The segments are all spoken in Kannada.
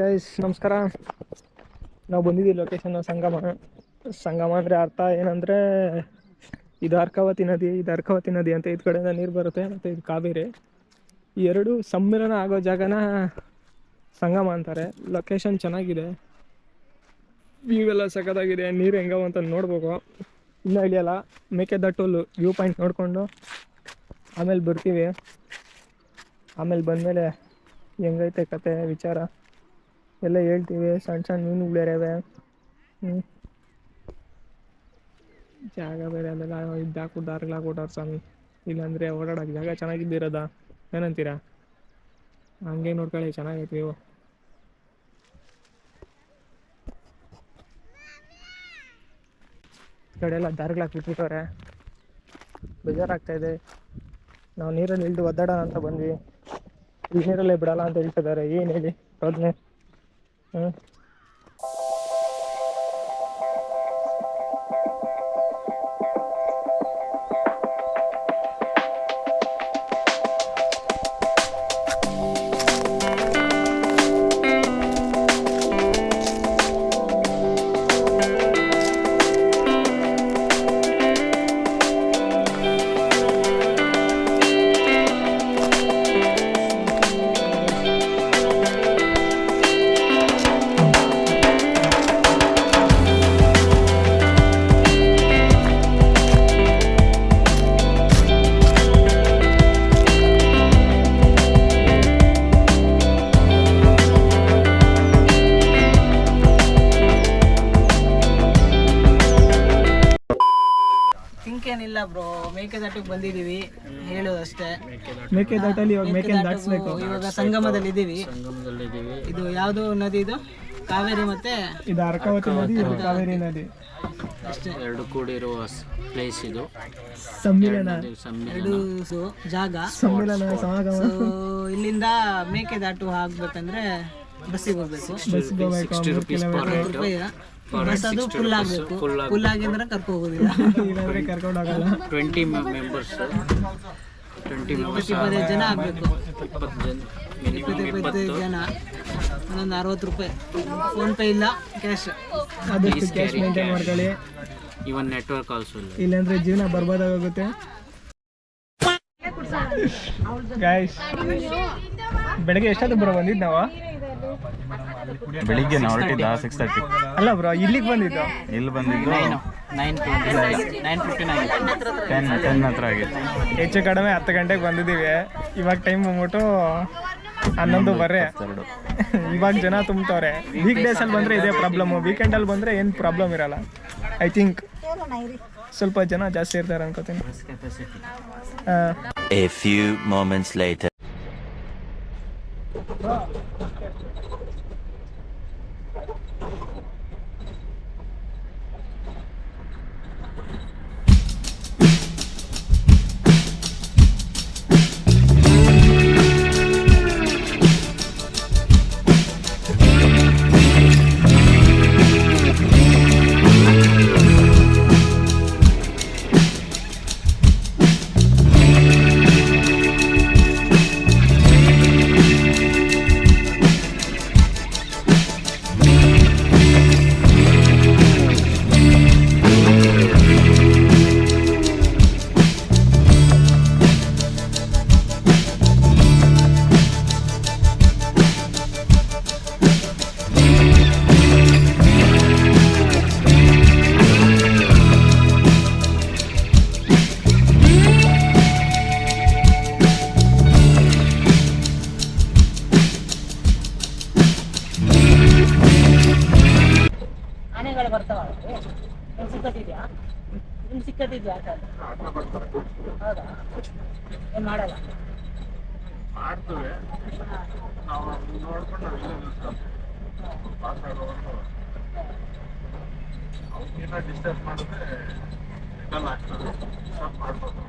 ಗೈಸ್ ನಮಸ್ಕಾರ. ನಾವು ಬಂದಿದ್ದೀವಿ ಲೊಕೇಶನ್ ಸಂಗಮ ಅಂದರೆ ಅರ್ಥ ಏನಂದರೆ ಇದು ಅರ್ಕಾವತಿ ನದಿ ಅಂತ ಇದು ಕಡೆಯಿಂದ ನೀರು ಬರುತ್ತೆ, ಮತ್ತು ಇದು ಕಾವೇರಿ. ಈ ಎರಡು ಸಮ್ಮಿಲನ ಆಗೋ ಜಾಗನ ಸಂಗಮ ಅಂತಾರೆ. ಲೊಕೇಶನ್ ಚೆನ್ನಾಗಿದೆ, ವ್ಯೂ ಎಲ್ಲ ಸಖತ್ತಾಗಿದೆ. ನೀರು ಹೆಂಗವ ಅಂತ ನೋಡ್ಬೇಕು. ಇನ್ನೂ ಇಳಿಯಲ್ಲ, ಮೇಕೆದಾಟು ವ್ಯೂ ಪಾಯಿಂಟ್ ನೋಡಿಕೊಂಡು ಆಮೇಲೆ ಬರ್ತೀವಿ. ಆಮೇಲೆ ಬಂದಮೇಲೆ ಹೆಂಗೈತೆ ಕತೆ ವಿಚಾರ ಎಲ್ಲ ಹೇಳ್ತೀವಿ. ಸಣ್ಣ ಸಣ್ಣ ಮೀನುಗಳೇರವೆ, ಜಾಗ ಬೇರೆ ಅಲ್ಲೆಲ್ಲ ಇದ್ದಾಕು ದಾರಿಗಳಾಗ್ಬಿಟ್ಟವ್ರು ಸ್ವಾಮಿ. ಇಲ್ಲಾಂದರೆ ಓಡಾಡೋಕೆ ಜಾಗ ಚೆನ್ನಾಗಿದ್ದಿರೋದ, ಏನಂತೀರಾ? ಹಂಗೆ ನೋಡ್ಕೊಳ್ಳಿ, ಚೆನ್ನಾಗೈತೆ ನೀವು. ಈ ಕಡೆ ಎಲ್ಲ ದಾರಿಗಳಾಕ್ಬಿಟ್ಬಿಟ್ಟವ್ರೆ, ಬೇಜಾರಾಗ್ತಾಯಿದೆ. ನಾವು ನೀರಲ್ಲಿ ಇಳಿದು ಒದ್ದಾಡೋಣ ಅಂತ ಬಂದ್ವಿ, ಈ ನೀರಲ್ಲೇ ಬಿಡಲ್ಲ ಅಂತ ಹೇಳ್ತಿದ್ದಾರೆ. ಏನು ಹೇಳಿ ಪ್ರಜ್ಞೆ? ಏನಿಲ್ಲ ಬ್ರೋ, ಮೇಕೆದಾಟಿಗೆ ಬಂದಿದೀವಿ ಹೇಳೋದಷ್ಟೇ. ಮೇಕೆದಾಟಲ್ಲಿ ಇವಾಗ ಸಂಗಮದಲ್ಲಿ ಇದೀವಿ. ಇದು ಯಾವುದು ನದಿ? ಇದು ಕಾವೇರಿ ಮತ್ತೆ ಇದು ಅರ್ಕಾವತಿ ನದಿ, ಇದು ಕಾವೇರಿ ನದಿ ಅಷ್ಟೇ. ಎರಡು ಕೂಡಿರುವ ಪ್ಲೇಸ್ ಇದು, ಸಮ್ಮಿಲನ ಎರಡು ಜಾಗ ಸಮ್ಮಿಲನ ಸಮಾಗಮ. ಇಲ್ಲಿಂದ ಮೇಕೆದಾಟು ಆಗ್ಬೇಕಂದ್ರೆ ಬಸ್ಸಿಗೆ ಹೋಗ್ಬೇಕು. 60 rupees per head. ಬಸ್ ಅದು ಫುಲ್ ಆಗಬೇಕು. ಫುಲ್ ಆಗಿ ಅಂದ್ರೆ ಕರ್ಕೊ ಹೋಗೋದಿಲ್ಲ, ಇಲ್ಲಾಂದ್ರೆ ಕರ್ಕೊಂಡು ಹೋಗಲ್ಲ. 20 members 20 ಜನ ಆಗಬೇಕು. 20 ಜನ, ಒಂದೊಂದು 60 ರೂಪಾಯಿ. ಫೋನ್ ಪೇ ಇಲ್ಲ, ಕ್ಯಾಶ್. ಆದಷ್ಟು ಕ್ಯಾಶ್ ಮೇಂಟೈನ್ ಮಾಡ್ಕೊಳ್ಳಿ, ಇವನ್ ನೆಟ್ವರ್ಕ್ ಆಲ್ಸೋ ಇಲ್ಲ, ಇಲ್ಲಾಂದ್ರೆ ಜೀವನ ಬರ್ಬಾದಾಗುತ್ತೆ. ಗಾಯ್ಸ್, ಬೆಳಗ್ಗೆ ಎಷ್ಟೊತ್ತಿಗೆ ಬರೋ ಬಂದಿದ್ದು ನಾವು? ಬೆಳಿಗ್ಗೆ ನಾವು ಹೊರಟಿದ್ದ 6:30. ಅಲ್ಲ ಬ್ರೋ, ಇಲ್ಲಿಗೆ ಬಂದಿದ್ದು? ಇಲ್ಲಿ ಬಂದಿದ್ದು 10 ಹತ್ರ ಆಗಿತ್ತು. ಹೆಚ್ಚು ಕಡಿಮೆ 10 ಗಂಟೆಗೆ ಬಂದಿದ್ದೀವಿ. ಇವಾಗ ಟೈಮ್ ಬಂದ್ಬಿಟ್ಟು 11:15. ಇವಾಗ ಜನ ತುಂಬ್ತವ್ರೆ. ವೀಕ್ ಡೇಸಲ್ಲಿ ಬಂದರೆ ಇದೇ ಪ್ರಾಬ್ಲಮ್ಮು, ವೀಕೆಂಡಲ್ಲಿ ಬಂದರೆ ಏನು ಪ್ರಾಬ್ಲಮ್ ಇರಲ್ಲ. ಐ ಥಿಂಕ್ ಸ್ವಲ್ಪ ಜನ ಜಾಸ್ತಿ ಇರ್ತಾರೆ ಅನ್ಕೋತೀನಿ. A few moments later. ಬರ್ತಾವ ಸಿಕ್ಕತ್ತಿದ್ಯಾ? ನಿಮ್ಗೆ ಸಿಕ್ಕತ್ತಿದ್ಯಾ? ಹೌದಾ? ಏನು ಮಾಡಲ್ಲ? ಮಾಡ್ತೇವೆ ನಾವು ನೋಡ್ಕೊಂಡು ನಾವು ಇಲ್ಲೇ ನಿಲ್ಸ್ಕೊಂಡು ಪಾಸ್ ಆಗೋವರೆಗೂ ಅವ್ರಿಗೇನೋ ಡಿಸ್ಟರ್ಬ್ ಮಾಡಿದ್ರೆ ರಿಟರ್ನ್ ಆಗ್ತದೆ, ಡಿಸ್ಟರ್ಬ್ ಮಾಡ್ಬೋದು.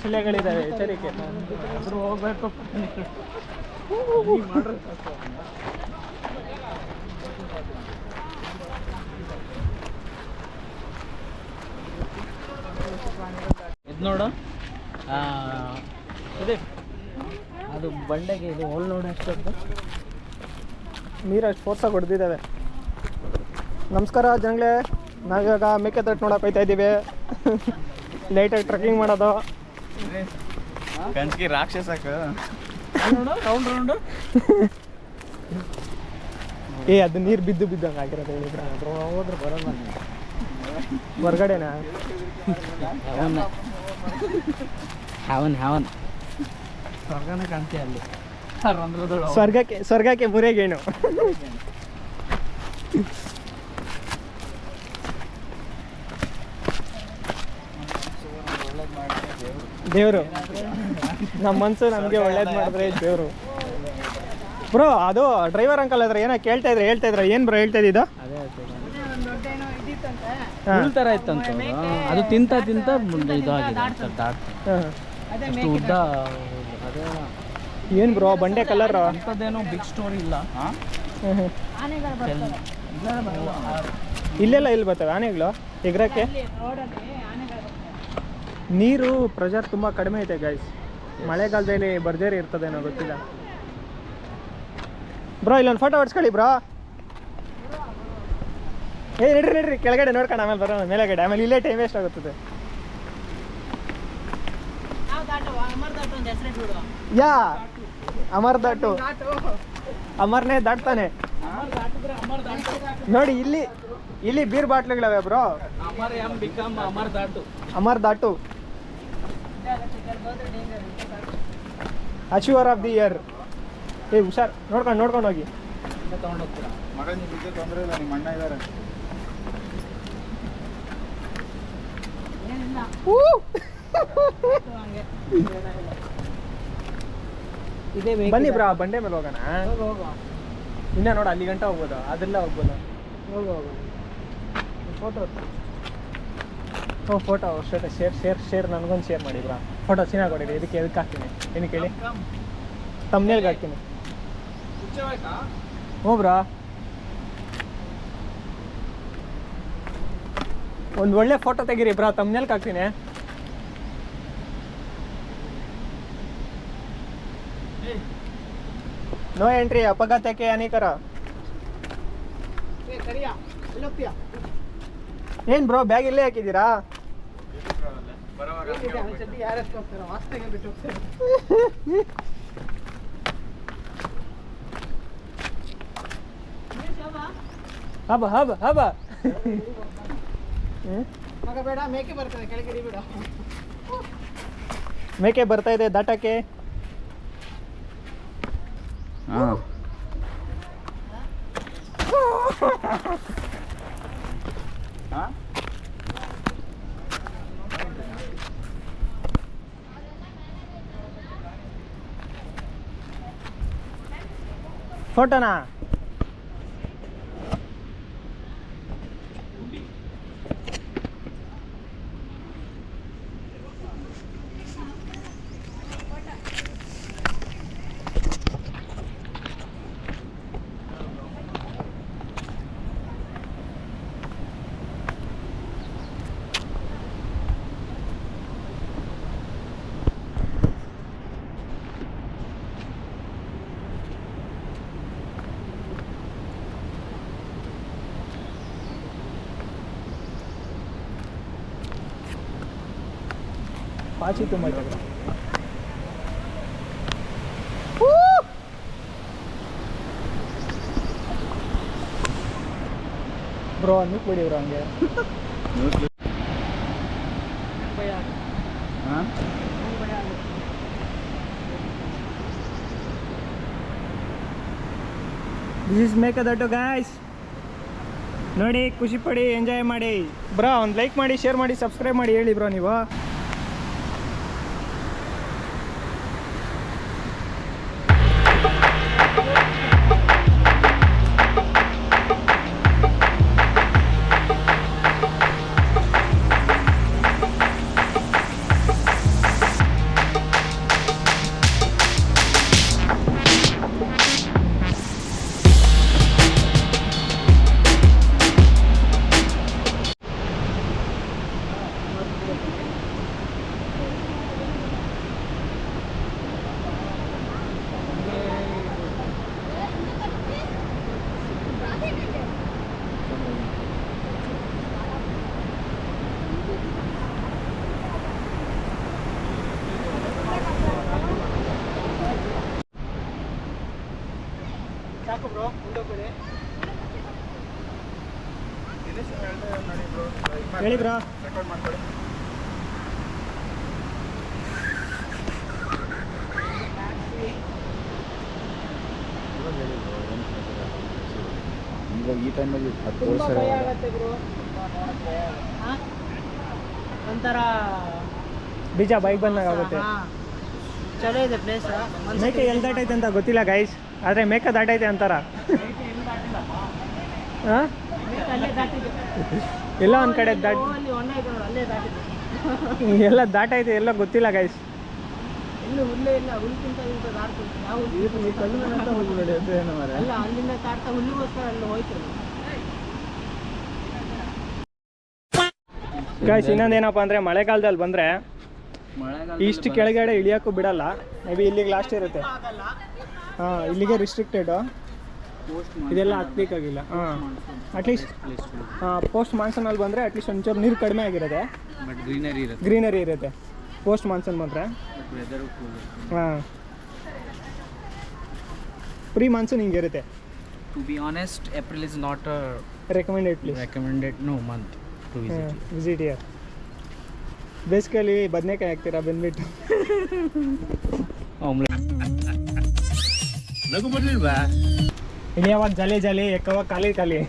ಶಿಲೆಗಳಿದ್ದಾವೆ, ಎಚ್ಚರಿಕೆ. ಹೋಗ್ಬೇಕು. ಇದು ನೋಡು, ಇದೆ ಅದು ಬಂಡೆಗೆ ಇದು ಹೋಲ್ ನೋಡಿ ಅಷ್ಟೊಂದು ನೀರು ಅಷ್ಟು ಫೋರ್ಸಾಗಿ ಹೊಡೆದಿದ್ದಾವೆ. ನಮಸ್ಕಾರ ಜನಗಳೇ, ನಾವಿವಾಗ ಮೇಕೆದಾಟು ನೋಡಕ್ಕೆ ಹೋಗ್ತಾ ಇದ್ದೀವಿ. ಲೈಟಾಗಿ ಟ್ರೆಕ್ಕಿಂಗ್ ಮಾಡೋದು. ಕನ್ಸ್ಕಿ ರಾಕ್ಷಸಕ ನೋಡು ರೌಂಡ್ ಅದು ನೀರು ಬಿದ್ದು ಬಿದ್ದಂಗೆ ಆಗಿರೋದು ಹೇಳಿದ್ರೆ ಹೋದ್ರೆ ಬರೋಲ್ಲ ಹೊರ್ಗಡೆನಾ? ಹ್ಯಾವನ್ ಸ್ವರ್ಗನೇ ಕಾಣ್ತೀಯ ಅಲ್ಲಿ ರಂಧ್ರದೊಳಗೆ. ಸ್ವರ್ಗಕ್ಕೆ ಮುರೆಗೇನು. ದೇವರು ನಮ್ಮ ಮನ್ಸು ನಮಗೆ ಒಳ್ಳೇದು ಮಾಡಿದ್ರೆ ದೇವರು. ಬ್ರೋ ಅದು ಡ್ರೈವರ್ ಅಂಕಲ್ ಹತ್ರ ಏನೋ ಹೇಳ್ತಾ ಇದ್ರ ಏನು ಬ್ರೋ ಹೇಳ್ತಾ ಇದ್ದಿದ್ದು? ಹುಲ್ ಥರ ಇತ್ತಂತ ಅದು ತಿಂತ ಮುಂದೆ ಇದು ಆಗಿದೆ ಅಷ್ಟು ಉದ್ದ. ಅದೇ ಏನು ಬ್ರೋ ಬಂಡೆ ಕಲರ್ ಅಂಥದ್ದೇನೋ ಬಿಗ್ ಸ್ಟೋರಿ ಇಲ್ಲ. ಇಲ್ಲೆಲ್ಲ ಇಲ್ಲಿ ಬರ್ತವೆ ಆನೆಗಳು ಎಗ್ರಕ್ಕೆ. ನೀರು ಪ್ರೆಷರ್ ತುಂಬ ಕಡಿಮೆ ಐತೆ ಗೈಸ್. ಮಳೆಗಾಲದಲ್ಲಿ ಭರ್ಜರಿ ಇರ್ತದೇನೋ ಗೊತ್ತಿಲ್ಲ. ಬ್ರೋ ಇಲ್ಲೊಂದು ಫೋಟೋ ಹೊಡ್ಸ್ಕೊಳ್ಳಿ ಬ್ರೋ. ನಡ್ರಿ ಕೆಳಗಡೆ ನೋಡ್ಕೊಂಡು ಆಮೇಲೆ ಬರೋಣ ಮೇಲೆಗಡೆ. ಆಮೇಲೆ ಇಲ್ಲೇ ಟೈಮ್ ವೇಸ್ಟ್ ಆಗುತ್ತದೆ. ಯಾ ಅಮರ್ದಾಟು ಅಮರ್ನೇ ದಾಟ್ತಾನೆ ನೋಡಿ. ಇಲ್ಲಿ ಬೀರ್ ಬಾಟ್ಲಿಗಳವೆ ಬ್ರೋ. ಅಮರ್ ದಾಟು ಅಚೀವರ್ ಆಫ್ ದಿ ಇಯರ್. ಹುಷಾರ್ ನೋಡ್ಕೊಂಡು ಹೋಗಿ. ಮಗ ನೀವು ಬಿದ್ದೆ ತೊಂದರೆ ಇಲ್ಲ, ನಿಮ್ಮ ಅಣ್ಣ ಇದ್ದಾರೆ. ಬನ್ನಿ ಬ್ರಾ ಬಂಡೆ ಮೇಲೆ ಹೋಗೋಣ. ಇನ್ನ ನೋಡ ಅಲ್ಲಿ ಗಂಟ ಹೋಗ್ಬೋದು, ಅದೆಲ್ಲ ಹೋಗ್ಬೋದು. ಫೋಟೋ ಶೇರ್ ನನಗೊಂದು ಶೇರ್ ಮಾಡಿ ಬ್ರಾ. ಫೋಟೋ ಚೆನ್ನಾಗಿ ಹೊಡೀರಿ. ಎದಕ್ಕೆ ಹಾಕ್ತೀನಿ ಏನಕ್ಕೆ ಹೇಳಿ? ತಮ್ಮನೇಲ್ಗೆ ಹಾಕ್ತೀನಿ. ಹ್ಞೂ ಬ್ರಾ, ಒಂದು ಒಳ್ಳೆ ಫೋಟೋ ತೆಗೀರಿ ಬ್ರಾ, ತಮ್ಮನೇಲ್ಗೆ ಹಾಕ್ತೀನಿ. ನೋ ಎಂಟ್ರಿ, ಅಪಘಾತಕ್ಕೆ ಹಾನಿಕರ. ಏನ್ ಬ್ರೋ ಬ್ಯಾಗ್ ಇಲ್ಲೇ ಹಾಕಿದ್ದೀರಾ? ಹಬ ಹಬ ಹಬ ಬೇಡ, ಮೇಕೆ ಬರ್ತದೆ ಕೆಳಗಡೆ ಬಿಡ. ಮೇಕೆ ಬರ್ತಾ ಇದೆ ದಾಟಕ್ಕೆ. ಫೋಟೋನಾ? ಪಾಚಿ ತುಂಬ ಐತೆ ಬ್ರೋ. ಅನ್ನಕ್ಕೆ ಬಿಡಿ ಬ್ರೋ ಹಂಗೆ. This is Mekedatu guys. ನೋಡಿ, ಖುಷಿ ಪಡಿ, ಎಂಜಾಯ್ ಮಾಡಿ ಬ್ರೋ. ಒಂದು ಲೈಕ್ ಮಾಡಿ, ಶೇರ್ ಮಾಡಿ, ಸಬ್ಸ್ಕ್ರೈಬ್ ಮಾಡಿ ಹೇಳಿ ಬ್ರೋ ನೀವು. ಹೇಳಿ ಬ್ರೋ. ರೆಕಾರ್ಡ್ ಮಾಡ್ಕೊಳ್ಳಿ. ಇವಾಗ ಈ ಟೈಮಲ್ಲಿ 10 ವರ್ಷ ಒಂಥರ ಬೀಜ ಬೈಕ್ ಬಂದಾಗ ಆಗುತ್ತೆ. ಚಲೋ ಇದೆ ಪ್ಲೇಸ್. ಮೇಕೆ ಎಲ್ಲಿ ದಾಟೈತೆ ಅಂತ ಗೊತ್ತಿಲ್ಲ ಗೈಸ್, ಆದರೆ ಮೇಕೆ ದಾಟೈತೆ ಅಂತಾರ. ಹಾಂ, ಎಲ್ಲ ಒಂದು ಕಡೆ ಎಲ್ಲ ದಾಟೈತೆ, ಎಲ್ಲ ಗೊತ್ತಿಲ್ಲ ಗೈಸ್. ಎಲ್ಲೂ ಹುಲ್ಲೇ ಇಲ್ಲ, ಹುಲ್ಕಿಂತ ಇಂಥ ದಾಟ್ತಿತ್ತು. ನಾವು ಅಲ್ಲ, ಅಲ್ಲಿಂದ ದಾಟ್ತಾ ಹುಲ್ಲಿಗೋಸ್ಕರ ಅಲ್ಲಿ ಹೋಯ್ತು. ಗೈಸ್ ಇನ್ನೊಂದೇನಪ್ಪ ಅಂದರೆ ಮಳೆಗಾಲದಲ್ಲಿ ಬಂದರೆ ಇಷ್ಟು ಕೆಳಗಡೆ ಇಳಿಯೋಕ್ಕೂ ಬಿಡಲ್ಲ. ಮೇ ಬಿ ಇಲ್ಲಿಗೆ ಲಾಸ್ಟ್ ಇರುತ್ತೆ. ಹಾಂ, ಇಲ್ಲಿಗೆ ರಿಸ್ಟ್ರಿಕ್ಟೆಡು, ಇದೆಲ್ಲ ಹತ್ಲಿಕ್ಕಾಗಿಲ್ಲ. ಹಾಂ, ಅಟ್ಲೀಸ್ಟ್ ಪೋಸ್ಟ್ ಮಾನ್ಸೂನಲ್ಲಿ ಬಂದರೆ ಅಟ್ಲೀಸ್ಟ್ ಒಂಚೂರು ನೀರು ಕಡಿಮೆ ಆಗಿರುತ್ತೆ, ಬಟ್ ಗ್ರೀನರಿ ಇರುತ್ತೆ. ಗ್ರೀನರಿ ಇರುತ್ತೆ ಪೋಸ್ಟ್ ಮಾನ್ಸೂನ್ ಬಂದರೆ. ವೆದರು ಹಾಂ, ಪ್ರೀ ಮಾನ್ಸೂನ್ ಹಿಂಗಿರುತ್ತೆ. To be honest, April is not a recommended please recommended month to visit year. ಬೇಸಿಗೆಯಲ್ಲಿ ಬದನೆಕಾಯಿ ಹಾಕ್ತೀರಾ ಬಂದ್ಬಿಟ್ಟು. ಇಳಿಯೋವಾಗ ಜಾಲಿ ಜಾಲಿ, ಎಕ್ಕವಾಗ ಖಾಲಿ ಖಾಲಿ.